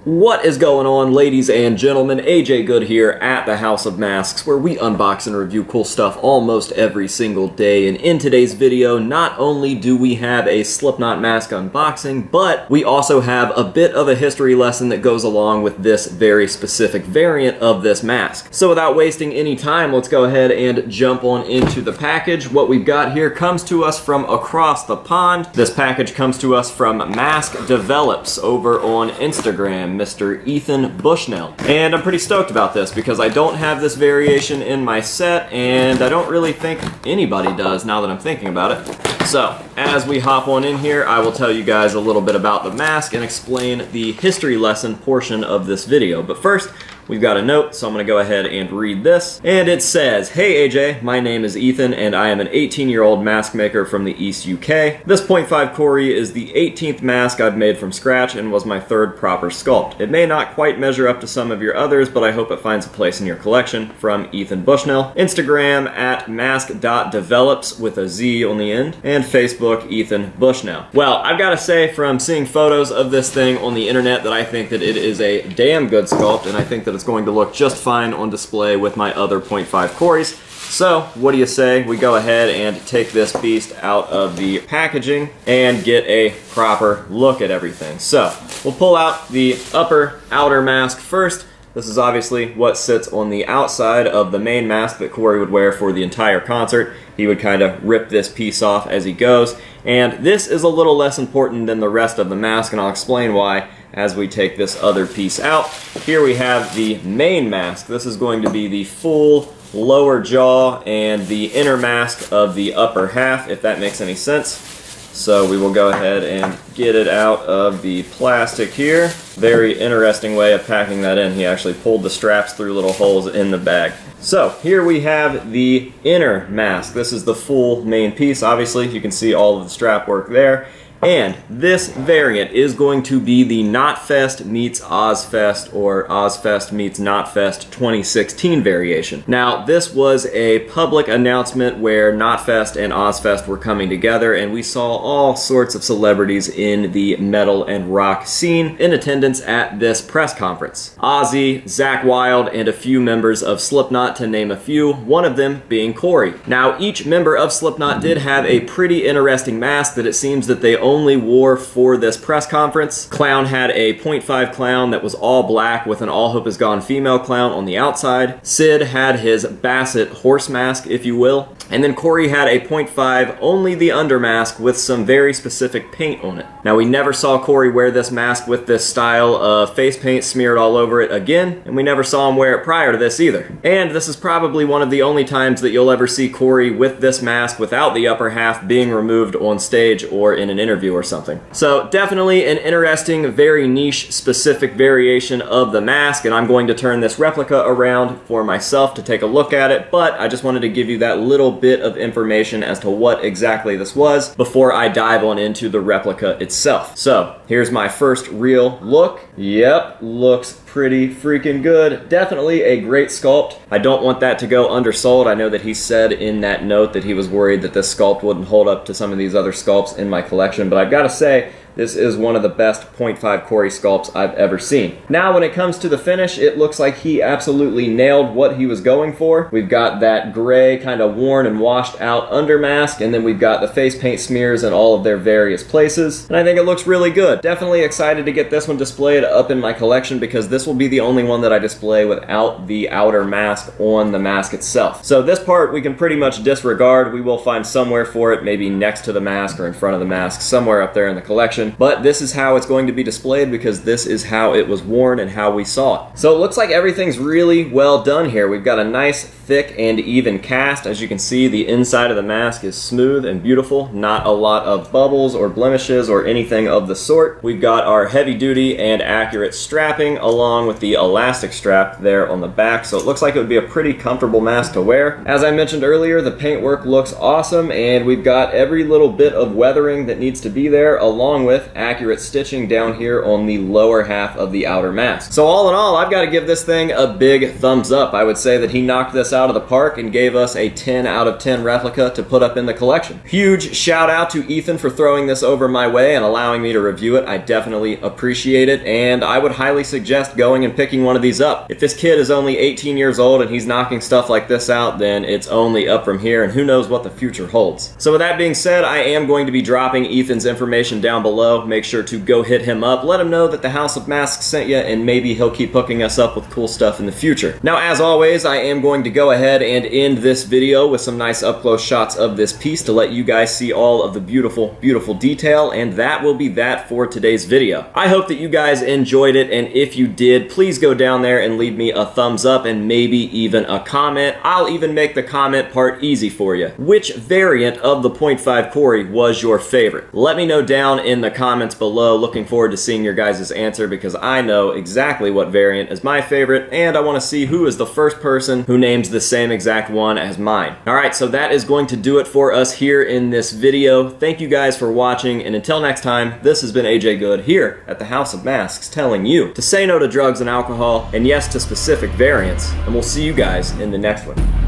What is going on, ladies and gentlemen? AJ Good here at the House of Masks, where we unbox and review cool stuff almost every single day. And in today's video, not only do we have a Slipknot mask unboxing, but we also have a bit of a history lesson that goes along with this very specific variant of this mask. So without wasting any time, let's go ahead and jump on into the package. What we've got here comes to us from across the pond. This package comes to us from Mask Develops over on Instagram, Mr. Ethan Bushnell. And I'm pretty stoked about this because I don't have this variation in my set, and I don't really think anybody does now that I'm thinking about it. So, as we hop on in here, I will tell you guys a little bit about the mask and explain the history lesson portion of this video. But first, we've got a note, so I'm going to go ahead and read this. And it says, "Hey AJ, my name is Ethan and I am an 18-year-old mask maker from the East UK. This .5 Cori is the 18th mask I've made from scratch and was my third proper sculpt. It may not quite measure up to some of your others, but I hope it finds a place in your collection. From Ethan Bushnell. Instagram at mask.develops with a Z on the end, and Facebook Ethan Bushnell." Well, I've got to say, from seeing photos of this thing on the internet, that I think that it is a damn good sculpt, and I think that it's going to look just fine on display with my other .5 Coris. So, what do you say we go ahead and take this beast out of the packaging and get a proper look at everything. So, we'll pull out the outer mask first. This is obviously what sits on the outside of the main mask that Cori would wear for the entire concert. He would kind of rip this piece off as he goes. And this is a little less important than the rest of the mask, and I'll explain why as we take this other piece out. Here we have the main mask. This is going to be the full lower jaw and the inner mask of the upper half, if that makes any sense. So we will go ahead and get it out of the plastic here. Very interesting way of packing that in. He actually pulled the straps through little holes in the bag. So here we have the inner mask. This is the full main piece. Obviously you can see all of the strap work there. And this variant is going to be the Knotfest meets Ozfest, or Ozfest meets Knotfest 2016 variation. Now, this was a public announcement where Knotfest and Ozfest were coming together, and we saw all sorts of celebrities in the metal and rock scene in attendance at this press conference. Ozzy, Zakk Wylde, and a few members of Slipknot, to name a few, one of them being Cori. Now, each member of Slipknot did have a pretty interesting mask that it seems that they only wore for this press conference. Clown had a .5 clown that was all black with an All Hope Is Gone female clown on the outside. Sid had his Bassett horse mask, if you will. And then Cori had a .5 only the under mask with some very specific paint on it. Now, we never saw Cori wear this mask with this style of face paint smeared all over it again, and we never saw him wear it prior to this either. And this is probably one of the only times that you'll ever see Cori with this mask without the upper half being removed on stage or in an interview or something. So definitely an interesting, very niche specific variation of the mask, and I'm going to turn this replica around for myself to take a look at it, but I just wanted to give you that little bit of information as to what exactly this was before I dive on into the replica itself. So here's my first real look. Yep, looks pretty freaking good. Definitely a great sculpt. I don't want that to go undersold. I know that he said in that note that he was worried that this sculpt wouldn't hold up to some of these other sculpts in my collection, but I've got to say, this is one of the best .5 Cori sculpts I've ever seen. Now, when it comes to the finish, it looks like he absolutely nailed what he was going for. We've got that gray, kind of worn and washed out under mask, and then we've got the face paint smears in all of their various places. And I think it looks really good. Definitely excited to get this one displayed up in my collection because this will be the only one that I display without the outer mask on the mask itself. So this part we can pretty much disregard. We will find somewhere for it, maybe next to the mask or in front of the mask, somewhere up there in the collection. But this is how it's going to be displayed because this is how it was worn and how we saw it. So it looks like everything's really well done here. We've got a nice thick and even cast. As you can see, the inside of the mask is smooth and beautiful. Not a lot of bubbles or blemishes or anything of the sort. We've got our heavy duty and accurate strapping along with the elastic strap there on the back. So it looks like it would be a pretty comfortable mask to wear. As I mentioned earlier, the paintwork looks awesome, and we've got every little bit of weathering that needs to be there, along with accurate stitching down here on the lower half of the outer mask. So all in all, I've got to give this thing a big thumbs up. I would say that he knocked this this out of the park and gave us a 10 out of 10 replica to put up in the collection. Huge shout out to Ethan for throwing this over my way and allowing me to review it. I definitely appreciate it, and I would highly suggest going and picking one of these up. If this kid is only 18 years old and he's knocking stuff like this out, then it's only up from here, and who knows what the future holds. So with that being said, I am going to be dropping Ethan's information down below. Make sure to go hit him up, let him know that the House of Masks sent you, and maybe he'll keep hooking us up with cool stuff in the future. Now, as always, I am going to go ahead and end this video with some nice up-close shots of this piece to let you guys see all of the beautiful, beautiful detail, and that will be that for today's video. I hope that you guys enjoyed it, and if you did, please go down there and leave me a thumbs up and maybe even a comment. I'll even make the comment part easy for you. Which variant of the .5 Corey was your favorite? Let me know down in the comments below. Looking forward to seeing your guys' answer, because I know exactly what variant is my favorite, and I want to see who is the first person who names the same exact one as mine. Alright, so that is going to do it for us here in this video. Thank you guys for watching, and until next time, this has been AJ Good here at the House of Masks telling you to say no to drugs and alcohol, and yes to specific variants, and we'll see you guys in the next one.